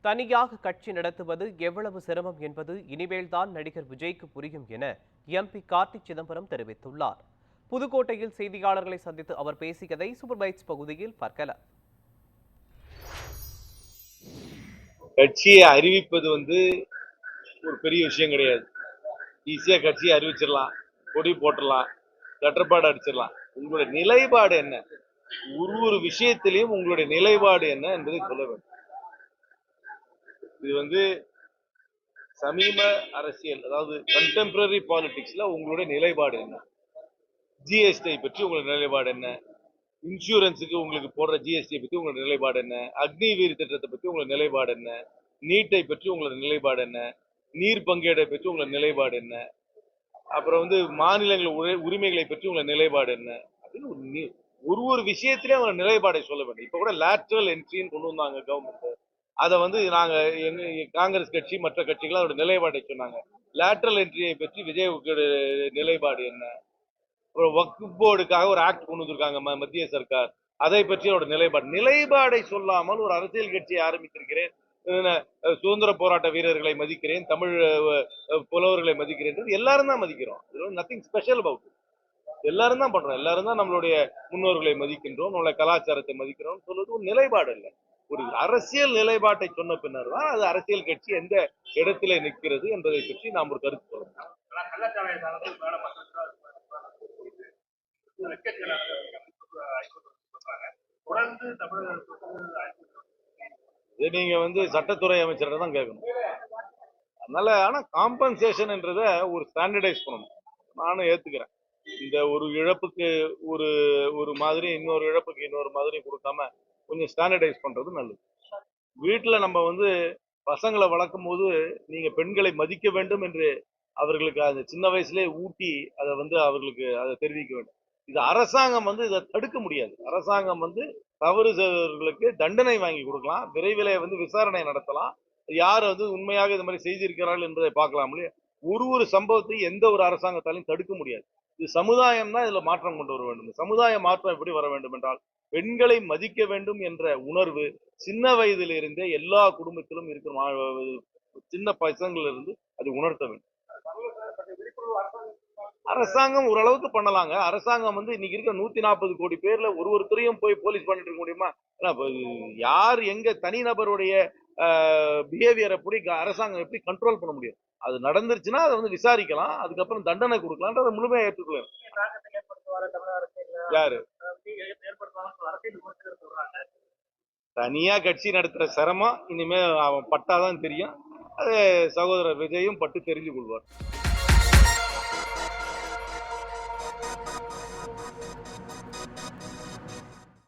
தனியாக கட்சி நடத்துவது எவ்வளவு சிரமம் என்பது இனிமேல்தான் நடிகர் விஜய்க்கு புரியும் என எம்பி கார்த்தி சிதம்பரம் தெரிவித்துள்ளார். புதுக்கோட்டையில் செய்தியாளர்களை சந்தித்து அவர் பேசியதை சூப்பர் பைட்ஸ் பகுதியில் பார்க்கலாம். கட்சியை அறிவிப்பது ஒரு பெரிய விஷயம் கிடையாது. ஈஸியா கட்சியை அறிவிச்சிடலாம், கொடி போட்டுடலாம், லெட்டர்பாடு அடிச்சிடலாம். உங்களுடைய நிலைப்பாடு என்ன, ஒரு விஷயத்திலையும் உங்களுடைய நிலைப்பாடு என்ன என்பதை சொல்ல வேண்டும். இது சமீப அரசியல், அதாவது கண்டெம்பரரி பாலிடிக்ஸ்ல உங்களுடைய நிலைப்பாடு என்ன, ஜிஎஸ்டி பற்றி உங்களுடைய நிலைப்பாடு என்ன, இன்சூரன்ஸுக்கு உங்களுக்கு போடுற ஜிஎஸ்டி பற்றி உங்களுடைய நிலைப்பாடு என்ன, அக்னிவீர் திட்டத்தை பற்றி உங்களுடைய நிலைப்பாடு என்ன, நீட்டை பற்றி உங்களோட நிலைப்பாடு என்ன, நீர் பங்கீடை பற்றி உங்களோட நிலைப்பாடு என்ன, அப்புறம் மாநிலங்கள் உரிமைகளை பற்றி உங்களோட நிலைப்பாடு என்ன அப்படின்னு ஒரு விஷயத்திலே அவங்க நிலைப்பாடை சொல்ல வேண்டும். இப்ப கூட லேட்டரல் என்ட்ரின்னு கொண்டு வந்தாங்க கவர்மெண்ட். அதை நாங்க காங்கிரஸ் கட்சி மற்ற கட்சிகள் அதோட நிலைப்பாடை சொன்னாங்க. லேட்டரல் என்ட்ரியை பற்றி விஜய் நிலைப்பாடு என்ன, அப்புறம் வக்ஃப் போர்டுக்காக ஒரு ஆக்ட் கொண்டு வந்திருக்காங்க மத்திய சர்க்கார், அதை பற்றி அவரோட நிலைப்பாடை சொல்லாமல் ஒரு அரசியல் கட்சியை ஆரம்பித்திருக்கிறேன், சுதந்திர போராட்ட வீரர்களை மதிக்கிறேன், தமிழ் புலவர்களை மதிக்கிறேன், எல்லாரும் தான் மதிக்கிறோம். Nothing special about. எல்லாரும் தான் பண்றோம், எல்லாரும் தான் நம்மளுடைய முன்னோர்களை மதிக்கின்றோம், நம்மளுடைய கலாச்சாரத்தை மதிக்கிறோம் சொல்வது ஒரு நிலைப்பாடு இல்லை. ஒரு அரசியல் நிலைப்பாட்டை சொன்ன பின்னர் தான் அது அரசியல் கட்சி எந்த இடத்துல நிற்கிறது என்பதை பற்றி நாம் ஒரு கருத்து சொல்லணும். நீங்க சட்டத்துறை அமைச்சர் தான் கேட்கணும். அதனால ஆனா காம்பன்சேஷன் என்றத ஒரு ஸ்டாண்டர்டைஸ் பண்ணணும். நானும் ஏத்துக்கிறேன். இந்த ஒரு இழப்புக்கு ஒரு மாதிரி, இன்னொரு இழப்புக்கு இன்னொரு மாதிரி கொடுக்காம கொஞ்சம் ஸ்டாண்டர்டைஸ் பண்றது நல்லது. வீட்டுல நம்ம பசங்களை வளர்க்கும் போது நீங்க பெண்களை மதிக்க வேண்டும் என்று அவர்களுக்கு அந்த சின்ன வயசுலேயே ஊட்டி அதை அவர்களுக்கு அதை தெரிவிக்க வேண்டும். இது அரசாங்கம் இதை தடுக்க முடியாது. அரசாங்கம் தவறு செய்தவர்களுக்கு தண்டனை வாங்கி கொடுக்கலாம், விரைவில் விசாரணை நடத்தலாம், யார் உண்மையாக இது மாதிரி செய்திருக்கிறார்கள் என்பதை பார்க்கலாம். ஒரு சம்பவத்தை எந்த ஒரு அரசாங்கத்தாலையும் தடுக்க முடியாது. இது சமுதாயம் தான் இதுல மாற்றம் கொண்டு வர வேண்டும். சமுதாய மாற்றம் எப்படி வர வேண்டும் என்றால், பெண்களை மதிக்க வேண்டும் என்ற உணர்வு சின்ன வயதில் இருந்தே எல்லா குடும்பத்திலும் இருக்கிற சின்ன பசங்கள்ல இருந்து அது உணர்த்த வேண்டும். அரசாங்கம் ஓரளவுக்கு பண்ணலாங்க. அரசாங்கம் இன்னைக்கு இருக்க 140 கோடி பேர்ல ஒருத்தரையும் போய் போலீஸ் பண்ணிட்டு இருக்க முடியுமா? யார் எங்க தனிநபருடைய பிஹேவியரை அரசாங்கம் எப்படி கண்ட்ரோல் பண்ண முடியும்? அது நடந்துருச்சுன்னா அதை விசாரிக்கலாம், அதுக்கப்புறம் தண்டனை கொடுக்கலாம், அதை முழுமையா ஏற்றுக்கலாம். யாரு தனியா கட்சி நடத்துற சிரமம் இனிமே அவன் பட்டாதான் தெரியும். அது சகோதரர் விஜயும் பட்டு தெரிஞ்சு கொள்வார்.